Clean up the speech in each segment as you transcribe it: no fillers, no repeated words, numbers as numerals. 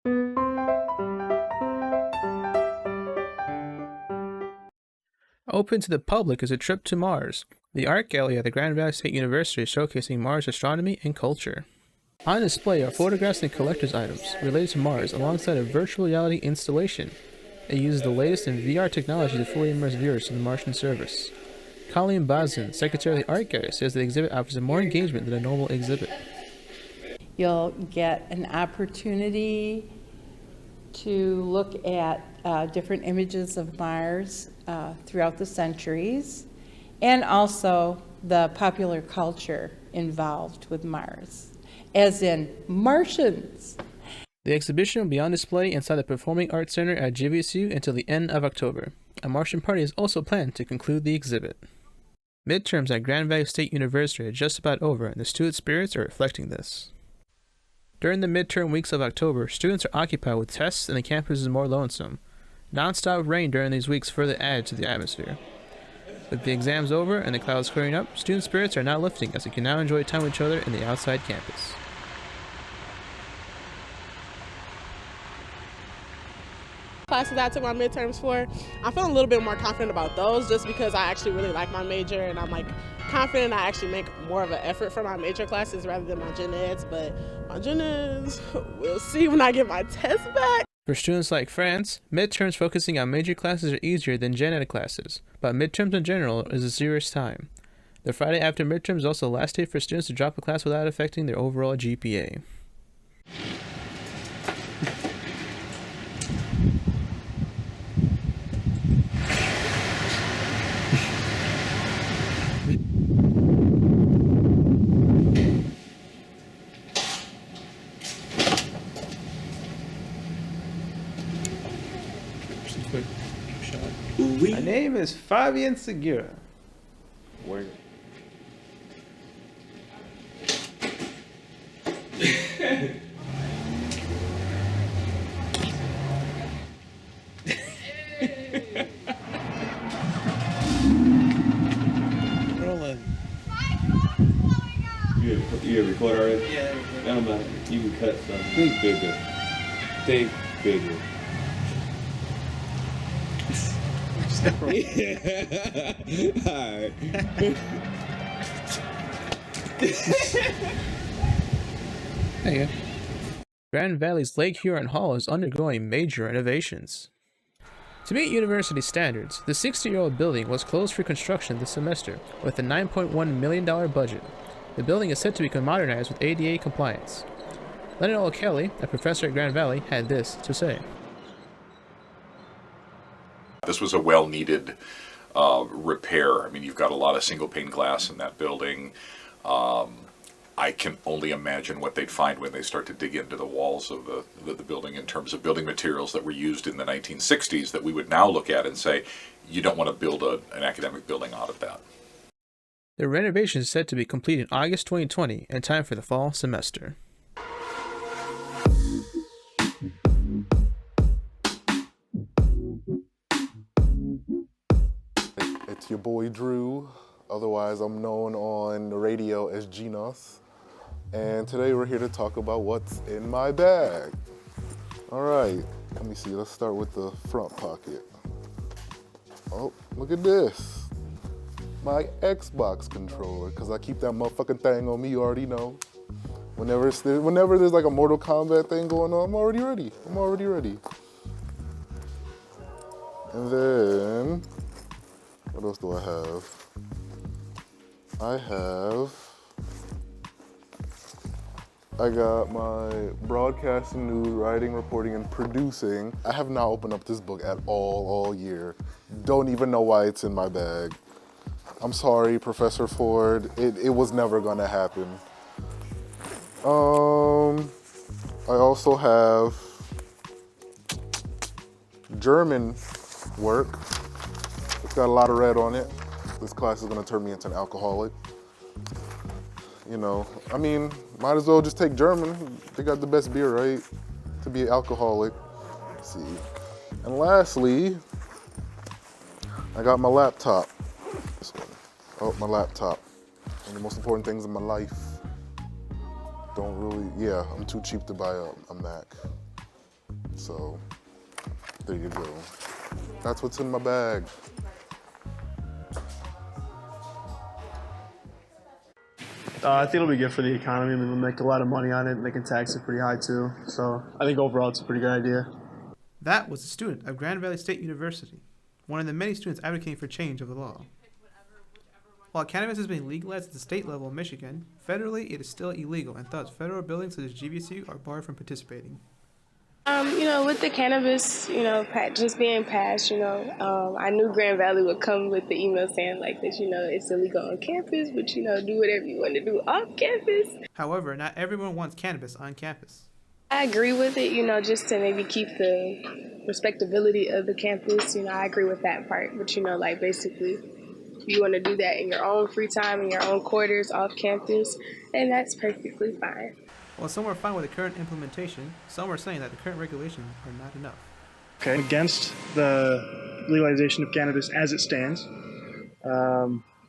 Open to the public is a trip to Mars. The art gallery at the Grand Valley State University is showcasing Mars astronomy and culture. On display are photographs and collector's items related to Mars alongside a virtual reality installation. It uses the latest in VR technology to fully immerse viewers in the Martian service. Colleen Bazin, Secretary of the Art Gallery, says the exhibit offers more engagement than a normal exhibit. You'll get an opportunity to look at different images of Mars throughout the centuries, and also the popular culture involved with Mars, as in Martians. The exhibition will be on display inside the Performing Arts Center at GVSU until the end of October. A Martian party is also planned to conclude the exhibit. Midterms at Grand Valley State University are just about over, and the student spirits are reflecting this. During the midterm weeks of October, students are occupied with tests and the campus is more lonesome. Non-stop rain during these weeks further add to the atmosphere. With the exams over and the clouds clearing up, student spirits are not lifting as they can now enjoy time with each other in the outside campus. Classes I took my midterms for, I feel a little bit more confident about those just because I actually really like my major, and I'm confident I actually make more of an effort for my major classes rather than my gen eds, but my gen eds, we'll see when I get my test back. For students like France, midterms focusing on major classes are easier than gen ed classes, but midterms in general is a serious time. The Friday after midterms is also the last day for students to drop a class without affecting their overall GPA. Quick shot. My name is Fabian Segura. Word. Rolling. You record already? Yeah. No, man. You can cut some. Think bigger. Think bigger. Alright. There you go. Grand Valley's Lake Huron Hall is undergoing major renovations. To meet university standards, the 60-year-old building was closed for construction this semester with a $9.1 million budget. The building is set to become modernized with ADA compliance. Leonard O'Kelly, a professor at Grand Valley, had this to say. This was a well-needed repair. I mean, you've got a lot of single-pane glass in that building. I can only imagine what they'd find when they start to dig into the walls of the building in terms of building materials that were used in the 1960s that we would now look at and say, you don't want to build an academic building out of that. The renovation is set to be complete in August 2020 in time for the fall semester. It's your boy Drew, otherwise I'm known on the radio as Genos, and today we're here to talk about what's in my bag. All right, let me see, let's start with the front pocket. Oh, look at this. My Xbox controller, because I keep that motherfucking thing on me, you already know. Whenever there's like a Mortal Kombat thing going on, I'm already ready. And then, what else do I have? I got my broadcasting, news, writing, reporting, and producing. I have not opened up this book at all year. Don't even know why it's in my bag. I'm sorry, Professor Ford. It was never gonna happen. I also have German work. It's got a lot of red on it. This class is gonna turn me into an alcoholic. You know, I mean, might as well just take German. They got the best beer, right? To be an alcoholic. Let's see. And lastly, I got my laptop. This one. Oh, my laptop. One of the most important things in my life. I'm too cheap to buy a Mac. So there you go. That's what's in my bag. I think it'll be good for the economy. I mean, we'll make a lot of money on it, and they can tax it pretty high too. So I think overall it's a pretty good idea. That was a student of Grand Valley State University, one of the many students advocating for change of the law. While cannabis is being legalized at the state level in Michigan, federally it is still illegal, and thus federal buildings such as GVSU are barred from participating. With the cannabis, just being passed, I knew Grand Valley would come with the email saying like that, it's illegal on campus, but, do whatever you want to do off campus. However, not everyone wants cannabis on campus. I agree with it, just to maybe keep the respectability of the campus. I agree with that part, but, basically, you want to do that in your own free time, in your own quarters, off campus, and that's perfectly fine. While some are fine with the current implementation, some are saying that the current regulations are not enough. Okay. Against the legalization of cannabis as it stands,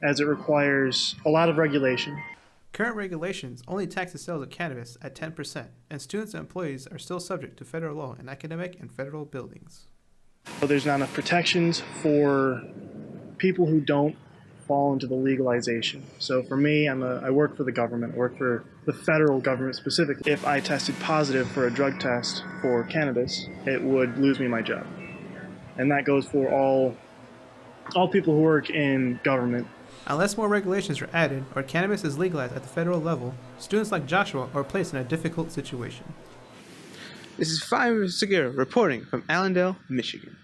as it requires a lot of regulation. Current regulations only tax the sales of cannabis at 10%, and students and employees are still subject to federal law in academic and federal buildings. So there's not enough protections for people who don't fall into the legalization. So for me, I work for the government. I work for the federal government specifically. If I tested positive for a drug test for cannabis, it would lose me my job. And that goes for all people who work in government. Unless more regulations are added or cannabis is legalized at the federal level, students like Joshua are placed in a difficult situation. This is Fabian Segura reporting from Allendale, Michigan.